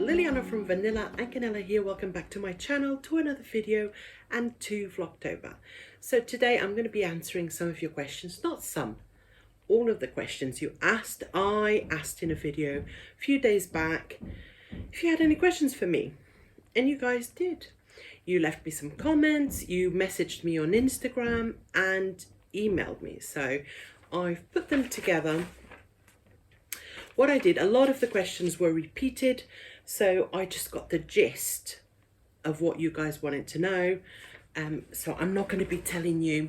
Liliana from Vanillandcanela here. Welcome back to my channel, to another video and to Vlogtober. So today I'm going to be answering some of your questions, not some, all of the questions you asked. I asked in a video a few days back if you had any questions for me, and you guys did. You left me some comments, you messaged me on Instagram and emailed me, so I've put them together. What I did, a lot of the questions were repeated, so I just got the gist of what you guys wanted to know. So I'm not going to be telling you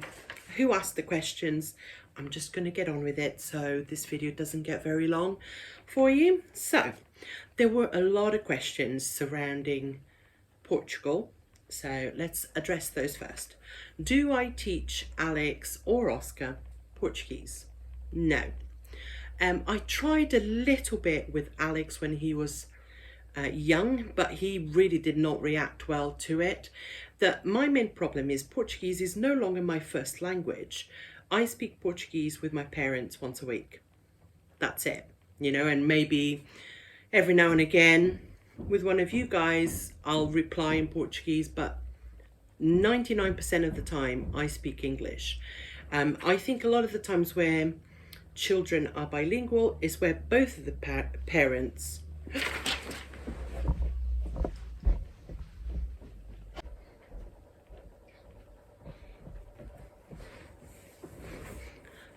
who asked the questions. I'm just going to get on with it so this video doesn't get very long for you. So there were a lot of questions surrounding Portugal, so let's address those first. Do I teach Alex or Oscar Portuguese? No. I tried a little bit with Alex when he was young, but he really did not react well to it. My main problem is Portuguese is no longer my first language. I speak Portuguese with my parents once a week. That's it, you know, and maybe every now and again with one of you guys I'll reply in Portuguese, but 99% of the time I speak English. I think a lot of the times where children are bilingual is where both of the parents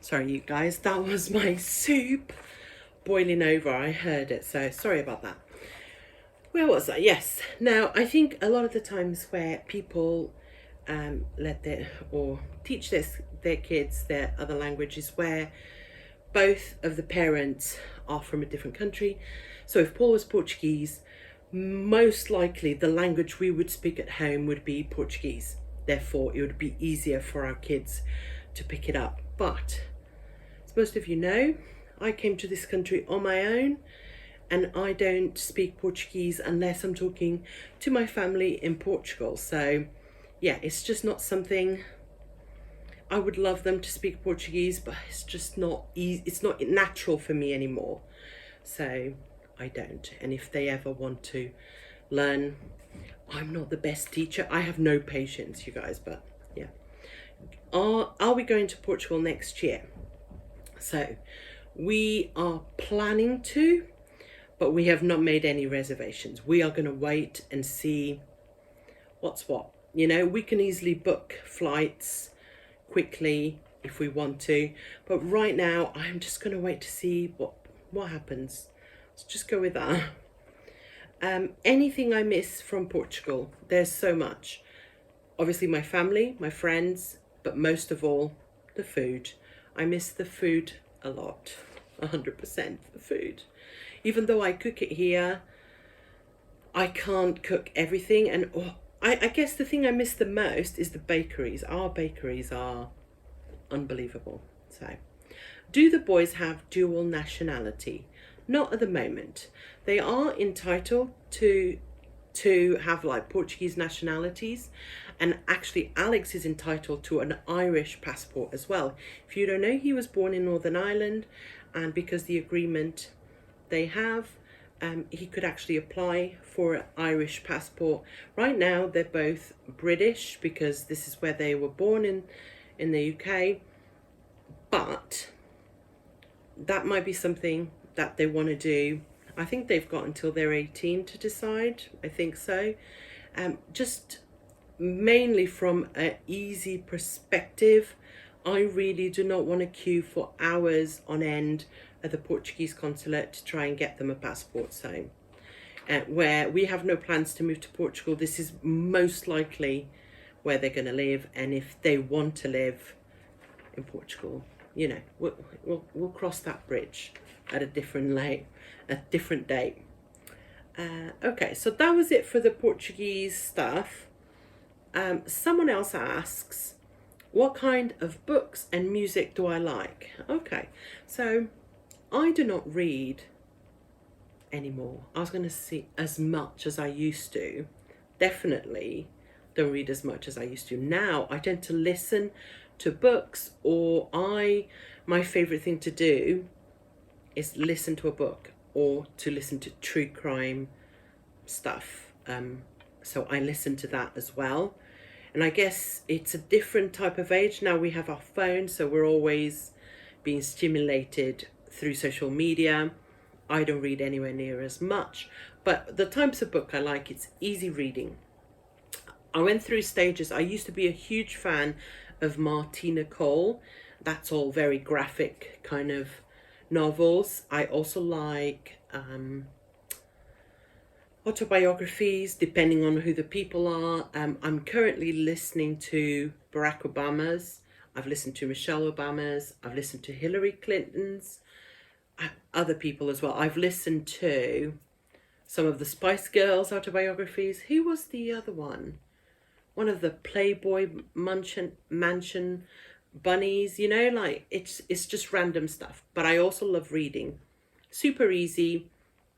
sorry you guys, that was my soup boiling over. I heard it, so sorry about that. Where was I? Yes, now I think a lot of the times where people teach their kids their other languages where both of the parents are from a different country. So if Paul was Portuguese, most likely the language we would speak at home would be Portuguese. Therefore, it would be easier for our kids to pick it up. But as most of you know, I came to this country on my own, and I don't speak Portuguese unless I'm talking to my family in Portugal. So yeah, it's just not something. I would love them to speak Portuguese, but it's just not easy. It's not natural for me anymore. So I don't. And if they ever want to learn, I'm not the best teacher. I have no patience, you guys, but yeah. Are we going to Portugal next year? So we are planning to, but we have not made any reservations. We are going to wait and see what's what. You know, we can easily book flights quickly if we want to, but right now I'm just going to wait to see what happens. Let's just go with that. Anything I miss from Portugal? There's so much. Obviously my family, my friends, but most of all the food. I miss the food a lot. 100% the food. Even though I cook it here, I can't cook everything, and I guess the thing I miss the most is the bakeries. Our bakeries are unbelievable. So, do the boys have dual nationality? Not at the moment. They are entitled to have like Portuguese nationalities, and actually Alex is entitled to an Irish passport as well. If you don't know, he was born in Northern Ireland, and because the agreement they have, he could actually apply for an Irish passport. Right now they're both British because this is where they were born in the UK, but that might be something that they want to do. I think they've got until they're 18 to decide. I think so. Just mainly from an easy perspective, I really do not want to queue for hours on end at the Portuguese consulate to try and get them a passport. So where we have no plans to move to Portugal, this is most likely where they're going to live, and if they want to live in Portugal, you know, we'll cross that bridge at a different date. Okay, so that was it for the Portuguese stuff. Someone else asks, what kind of books and music do I like? Okay, so I do not read anymore. I was going to say as much as I used to. Definitely don't read as much as I used to. Now I tend to listen to books, or my favorite thing to do is listen to a book or to listen to true crime stuff. So I listen to that as well. And I guess it's a different type of age. Now we have our phones, so we're always being stimulated through social media. I don't read anywhere near as much, but the types of book I like, it's easy reading. I went through stages. I used to be a huge fan of Martina Cole. That's all very graphic kind of novels. I also like autobiographies, depending on who the people are. I'm currently listening to Barack Obama's. I've listened to Michelle Obama's. I've listened to Hillary Clinton's. Other people as well. I've listened to some of the Spice Girls autobiographies. Who was the other one? One of the Playboy Mansion bunnies, you know, like it's just random stuff. But I also love reading. Super easy,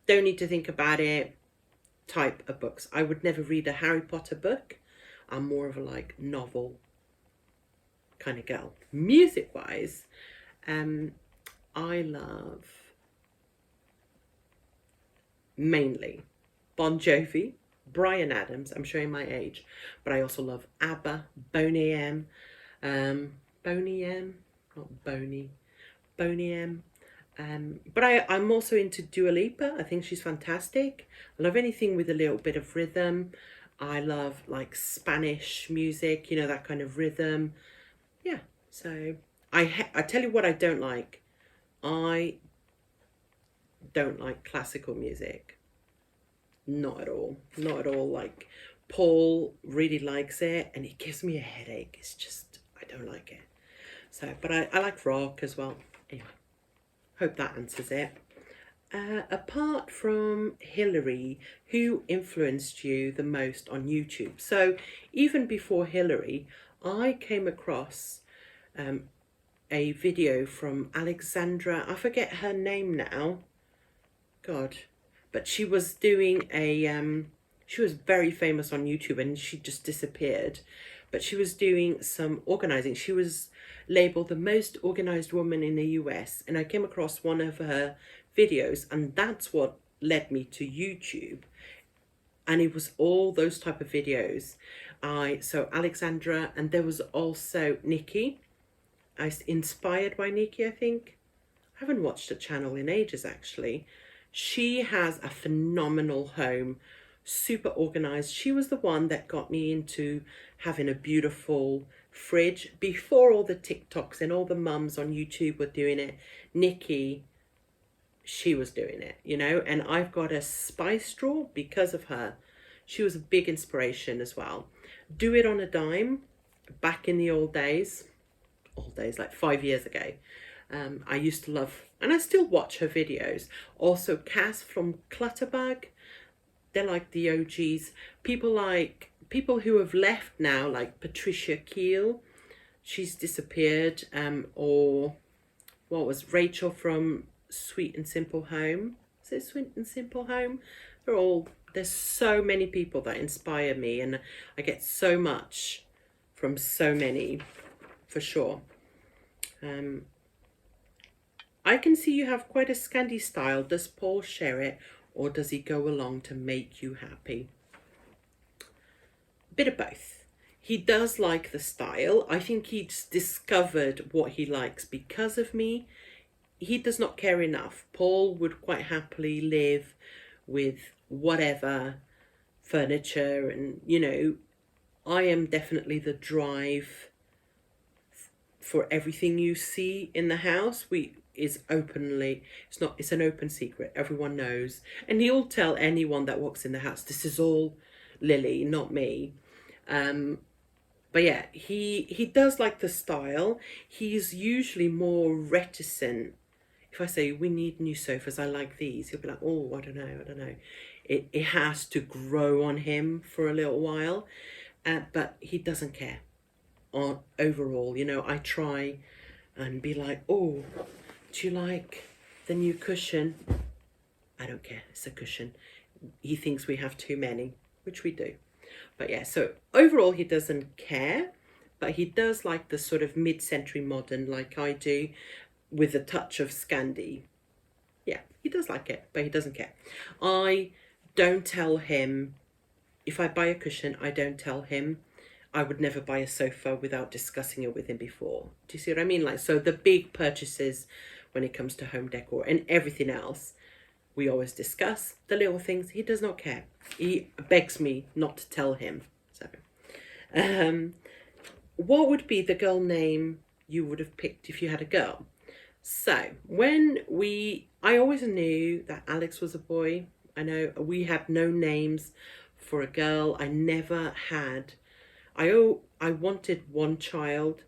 don't need to think about it type of books. I would never read a Harry Potter book. I'm more of a like novel kind of girl. Music wise, I love mainly Bon Jovi, Bryan Adams. I'm showing my age, but I also love ABBA, Boney M, Boney M, not Boney, Boney M. But I'm also into Dua Lipa. I think she's fantastic. I love anything with a little bit of rhythm. I love like Spanish music, you know, that kind of rhythm. Yeah, so I tell you what I don't like. I don't like classical music. Not at all. Not at all. Like Paul really likes it and it gives me a headache. It's just, I don't like it. So, but I like rock as well. Anyway, hope that answers it. Apart from Hillary, who influenced you the most on YouTube? So even before Hillary, I came across a video from Alexandra. I forget her name now. God. But she was doing she was very famous on YouTube and she just disappeared. But she was doing some organizing. She was labeled the most organized woman in the US. And I came across one of her videos and that's what led me to YouTube. And it was all those type of videos. So Alexandra, and there was also Nikki. I was inspired by Nikki, I think. I haven't watched a channel in ages actually. She has a phenomenal home, super organized. She was the one that got me into having a beautiful fridge before all the TikToks and all the mums on YouTube were doing it. Nikki, she was doing it, you know, and I've got a spice drawer because of her. She was a big inspiration as well. Do It on a Dime, back in the old days, like 5 years ago. I used to love, and I still watch her videos. Also Cass from Clutterbug, they're like the OGs. People who have left now, like Patricia Keel, she's disappeared. Or what was Rachel from Sweet and Simple Home? Is it Sweet and Simple Home? There's so many people that inspire me and I get so much from so many, for sure. I can see you have quite a Scandi style. Does Paul share it or does he go along to make you happy? Bit of both. He does like the style. I think he's discovered what he likes because of me. He does not care enough. Paul would quite happily live with whatever furniture and, you know, I am definitely the drive for everything you see in the house. It's an open secret. Everyone knows. And he'll tell anyone that walks in the house, this is all Lily, not me. But yeah, he does like the style. He's usually more reticent. If I say, we need new sofas, I like these, he'll be like, oh, I don't know. It has to grow on him for a little while. But he doesn't care. Overall, you know, I try and be like, oh, do you like the new cushion? I don't care, it's a cushion. He thinks we have too many, which we do. But yeah, so overall he doesn't care, but he does like the sort of mid-century modern like I do, with a touch of Scandi. Yeah, he does like it, but he doesn't care. I don't tell him. If I buy a cushion, I don't tell him. I would never buy a sofa without discussing it with him before. Do you see what I mean? Like, so the big purchases when it comes to home decor and everything else, we always discuss. The little things, he does not care. He begs me not to tell him. So, what would be the girl name you would have picked if you had a girl? So I always knew that Alex was a boy. I know we had no names for a girl. I never had. I wanted one child,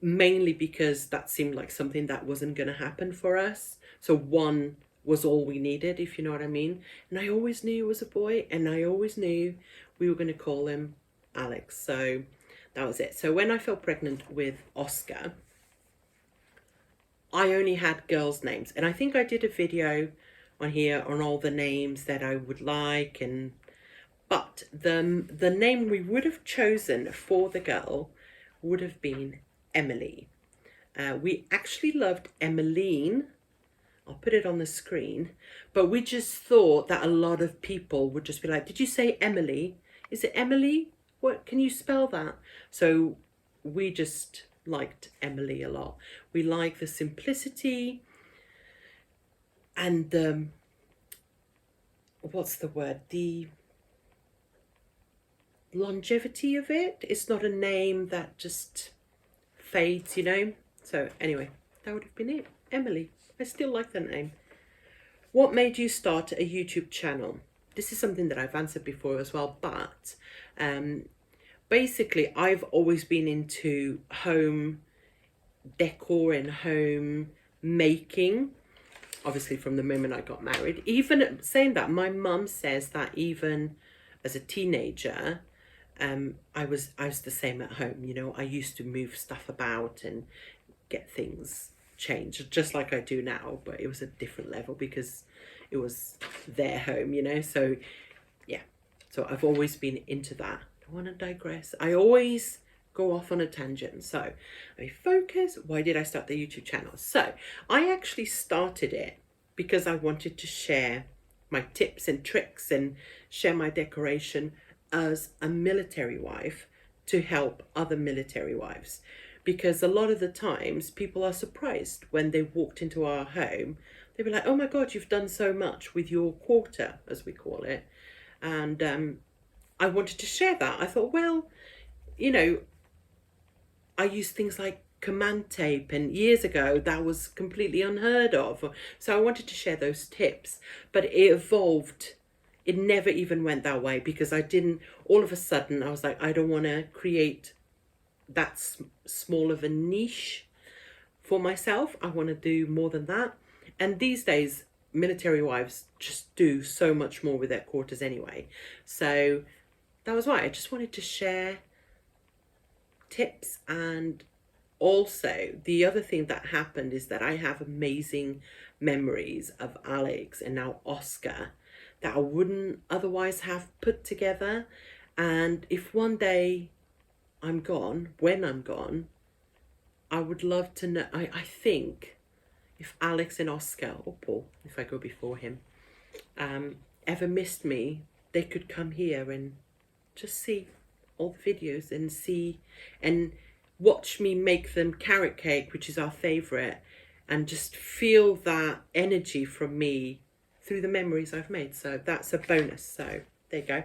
mainly because that seemed like something that wasn't going to happen for us. So one was all we needed, if you know what I mean. And I always knew it was a boy, and I always knew we were going to call him Alex. So that was it. So when I fell pregnant with Oscar, I only had girls' names. And I think I did a video on here on all the names that I would like. But the name we would have chosen for the girl would have been Emily. We actually loved Emmeline. I'll put it on the screen. But we just thought that a lot of people would just be like, did you say Emily? Is it Emily? What, can you spell that? So we just liked Emily a lot. We like the simplicity and what's the word? The longevity of it. It's not a name that just fades, you know. So anyway, that would have been it. Emily. I still like the name. What made you start a YouTube channel? This is something that I've answered before as well, but basically I've always been into home decor and home making, obviously from the moment I got married. Even saying that, my mum says that even as a teenager, I was the same at home. You know, I used to move stuff about and get things changed just like I do now, but it was a different level because it was their home, you know. So yeah, so I've always been into that. I want to digress. I always go off on a tangent. So let me focus. Why did I start the YouTube channel? So I actually started it because I wanted to share my tips and tricks and share my decoration as a military wife to help other military wives. Because a lot of the times people are surprised when they walked into our home. They'd be like, oh my God, you've done so much with your quarter, as we call it. And I wanted to share that. I thought, well, you know, I use things like command tape, and years ago that was completely unheard of. So I wanted to share those tips, but it evolved. It never even went that way because I didn't, all of a sudden I was like, I don't want to create that small of a niche for myself. I want to do more than that. And these days, military wives just do so much more with their quarters anyway. So that was why I just wanted to share tips. And also the other thing that happened is that I have amazing memories of Alex and now Oscar that I wouldn't otherwise have put together. And if one day I'm gone, when I'm gone, I would love to know. I think if Alex and Oscar, or Paul, if I go before him, ever missed me, they could come here and just see all the videos and see and watch me make them carrot cake, which is our favourite, and just feel that energy from me through the memories I've made. So that's a bonus. So there you go.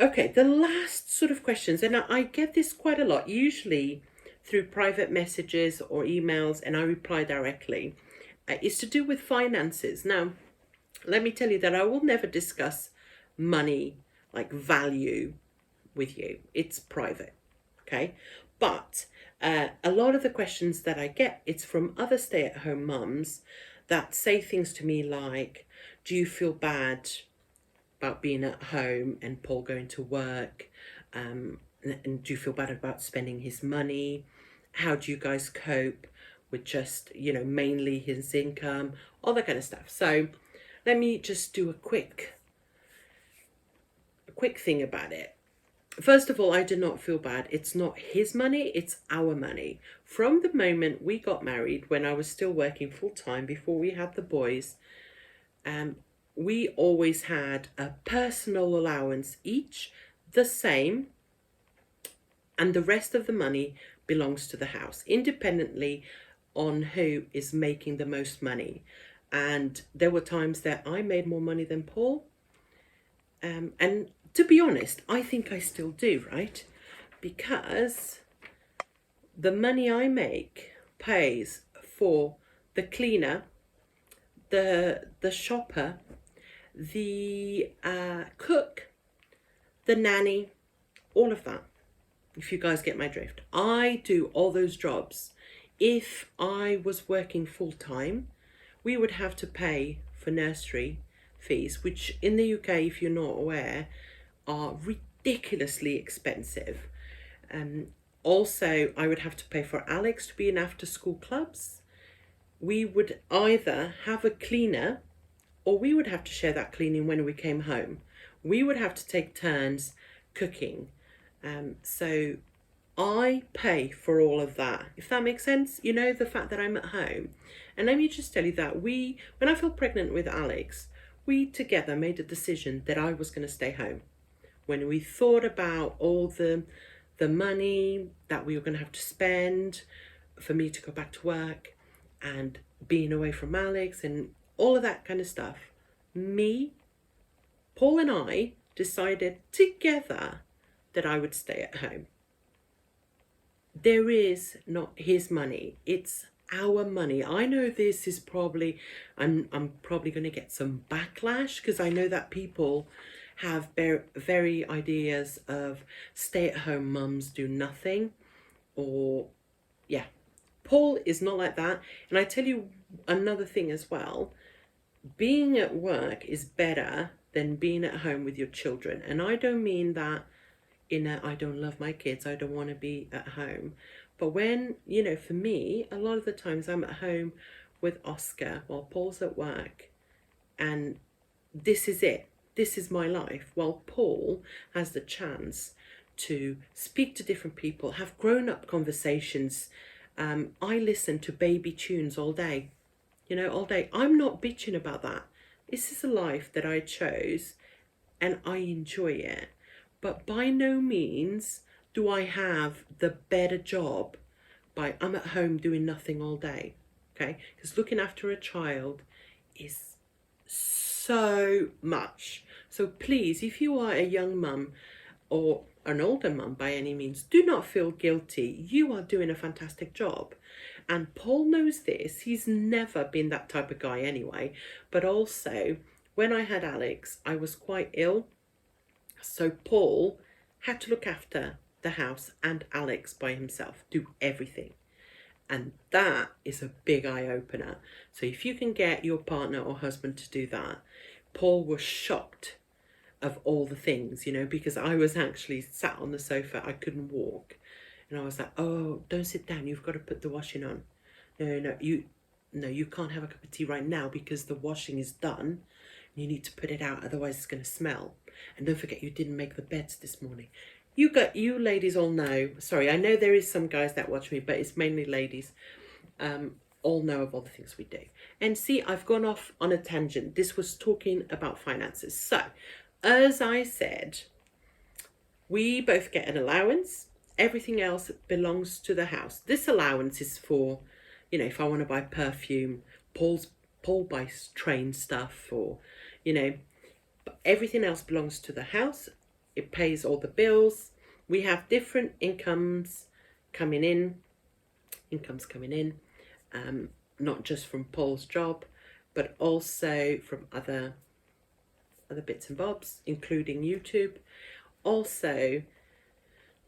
Okay, the last sort of questions, and I get this quite a lot, usually through private messages or emails, and I reply directly. It's to do with finances. Now, let me tell you that I will never discuss money, like value, with you. It's private, okay? But a lot of the questions that I get, it's from other stay-at-home mums that say things to me like, do you feel bad about being at home and Paul going to work? And do you feel bad about spending his money? How do you guys cope with just, you know, mainly his income, all that kind of stuff. So let me just do a quick thing about it. First of all, I did not feel bad. It's not his money, it's our money. From the moment we got married, when I was still working full time before we had the boys, we always had a personal allowance each, the same, and the rest of the money belongs to the house, independently on who is making the most money. And there were times that I made more money than Paul. And to be honest, I think I still do, right? Because the money I make pays for the cleaner, the shopper, the cook, the nanny, all of that. If you guys get my drift, I do all those jobs. If I was working full time, we would have to pay for nursery fees, which in the UK, if you're not aware, are ridiculously expensive. Also, I would have to pay for Alex to be in after school clubs. We would either have a cleaner or we would have to share that cleaning when we came home. We would have to take turns cooking. So I pay for all of that, if that makes sense. You know, the fact that I'm at home. And let me just tell you that when I fell pregnant with Alex, we together made a decision that I was going to stay home. When we thought about all the money that we were going to have to spend for me to go back to work and being away from Alex and all of that kind of stuff, Paul and I decided together that I would stay at home. There is not his money, it's our money. I know this is probably, I'm probably going to get some backlash, because I know that people have very ideas of stay-at-home mums do nothing, or yeah. Paul is not like that. And I tell you another thing as well, being at work is better than being at home with your children. And I don't mean that I don't love my kids, I don't want to be at home. But when, you know, for me, a lot of the times I'm at home with Oscar while Paul's at work, and this is it. This is my life. While Paul has the chance to speak to different people, have grown-up conversations. I listen to baby tunes all day, you know, all day. I'm not bitching about that. This is a life that I chose and I enjoy it. But by no means do I have the better job by I'm at home doing nothing all day, okay? Because looking after a child is so much. So please, if you are a young mum or an older mum by any means, do not feel guilty. You are doing a fantastic job. And Paul knows this. He's never been that type of guy anyway. But also, when I had Alex, I was quite ill. So Paul had to look after the house and Alex by himself, do everything. And that is a big eye-opener. So if you can get your partner or husband to do that, Paul was shocked of all the things, you know, because I was actually sat on the sofa, I couldn't walk. And I was like, oh, don't sit down, you've got to put the washing on. No, you can't have a cup of tea right now because the washing is done. You need to put it out, otherwise it's going to smell. And don't forget, you didn't make the beds this morning. You ladies all know. Sorry, I know there is some guys that watch me, but it's mainly ladies. All know of all the things we do. And see, I've gone off on a tangent. This was talking about finances. So, as I said, we both get an allowance. Everything else belongs to the house. This allowance is for, you know, if I want to buy perfume, Paul buys train stuff, or, you know, but everything else belongs to the house. It pays all the bills. We have different incomes coming in, not just from Paul's job, but also from other bits and bobs, including YouTube. Also,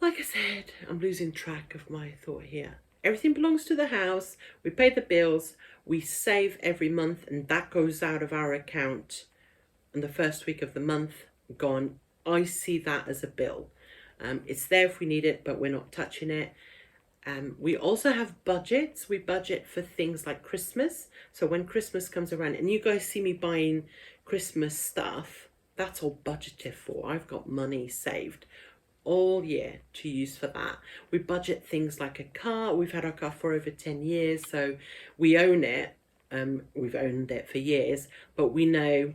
like I said, I'm losing track of my thought here. Everything belongs to the house. We pay the bills. We save every month, and that goes out of our account on the first week of the month. Gone. I see that as a bill. It's there if we need it, but we're not touching it. We also have budgets. We budget for things like Christmas. So when Christmas comes around, and you guys see me buying Christmas stuff, that's all budgeted for. I've got money saved. all year to use for that. We budget things like a car. We've had our car for over 10 years, so we own it. We've owned it for years, but we know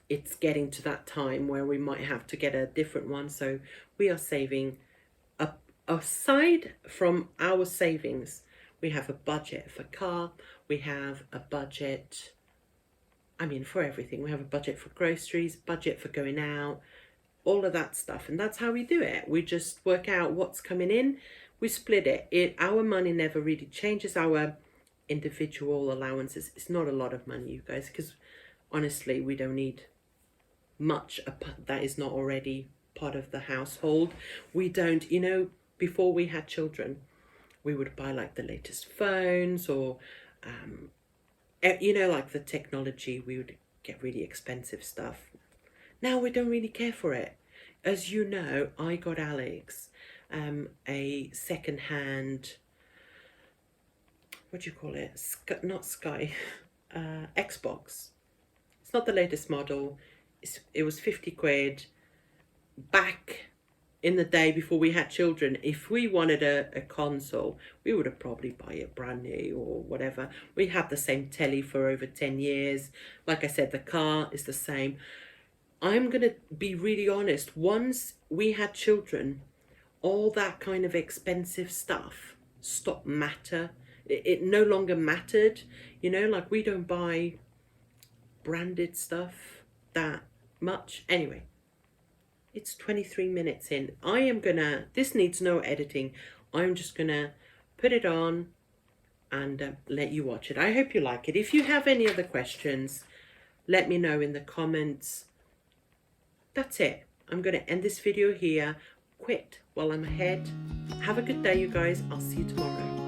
it's getting to that time where we might have to get a different one. So we are saving. Aside from our savings, we have a budget for car. We have a budget, I mean, for everything. We have a budget for groceries, budget for going out, all of that stuff. And that's how we do it. We just work out what's coming in. We split it. Our money never really changes. Our individual allowances, it's not a lot of money, you guys, because honestly, we don't need much that is not already part of the household. We don't, you know, before we had children, we would buy like the latest phones or, you know, like the technology, we would get really expensive stuff. Now we don't really care for it. As you know, I got Alex a second-hand, what do you call it? Not Sky, Xbox. It's not the latest model. It was 50 quid. Back in the day before we had children, if we wanted a console, we would have probably buy it brand new or whatever. We had the same telly for over 10 years. Like I said, the car is the same. I'm going to be really honest. Once we had children, all that kind of expensive stuff stopped matter. It no longer mattered. You know, like we don't buy branded stuff that much. Anyway, it's 23 minutes in. This needs no editing. I'm just gonna put it on and let you watch it. I hope you like it. If you have any other questions, let me know in the comments. That's it. I'm gonna end this video here. Quit while I'm ahead. Have a good day, you guys. I'll see you tomorrow.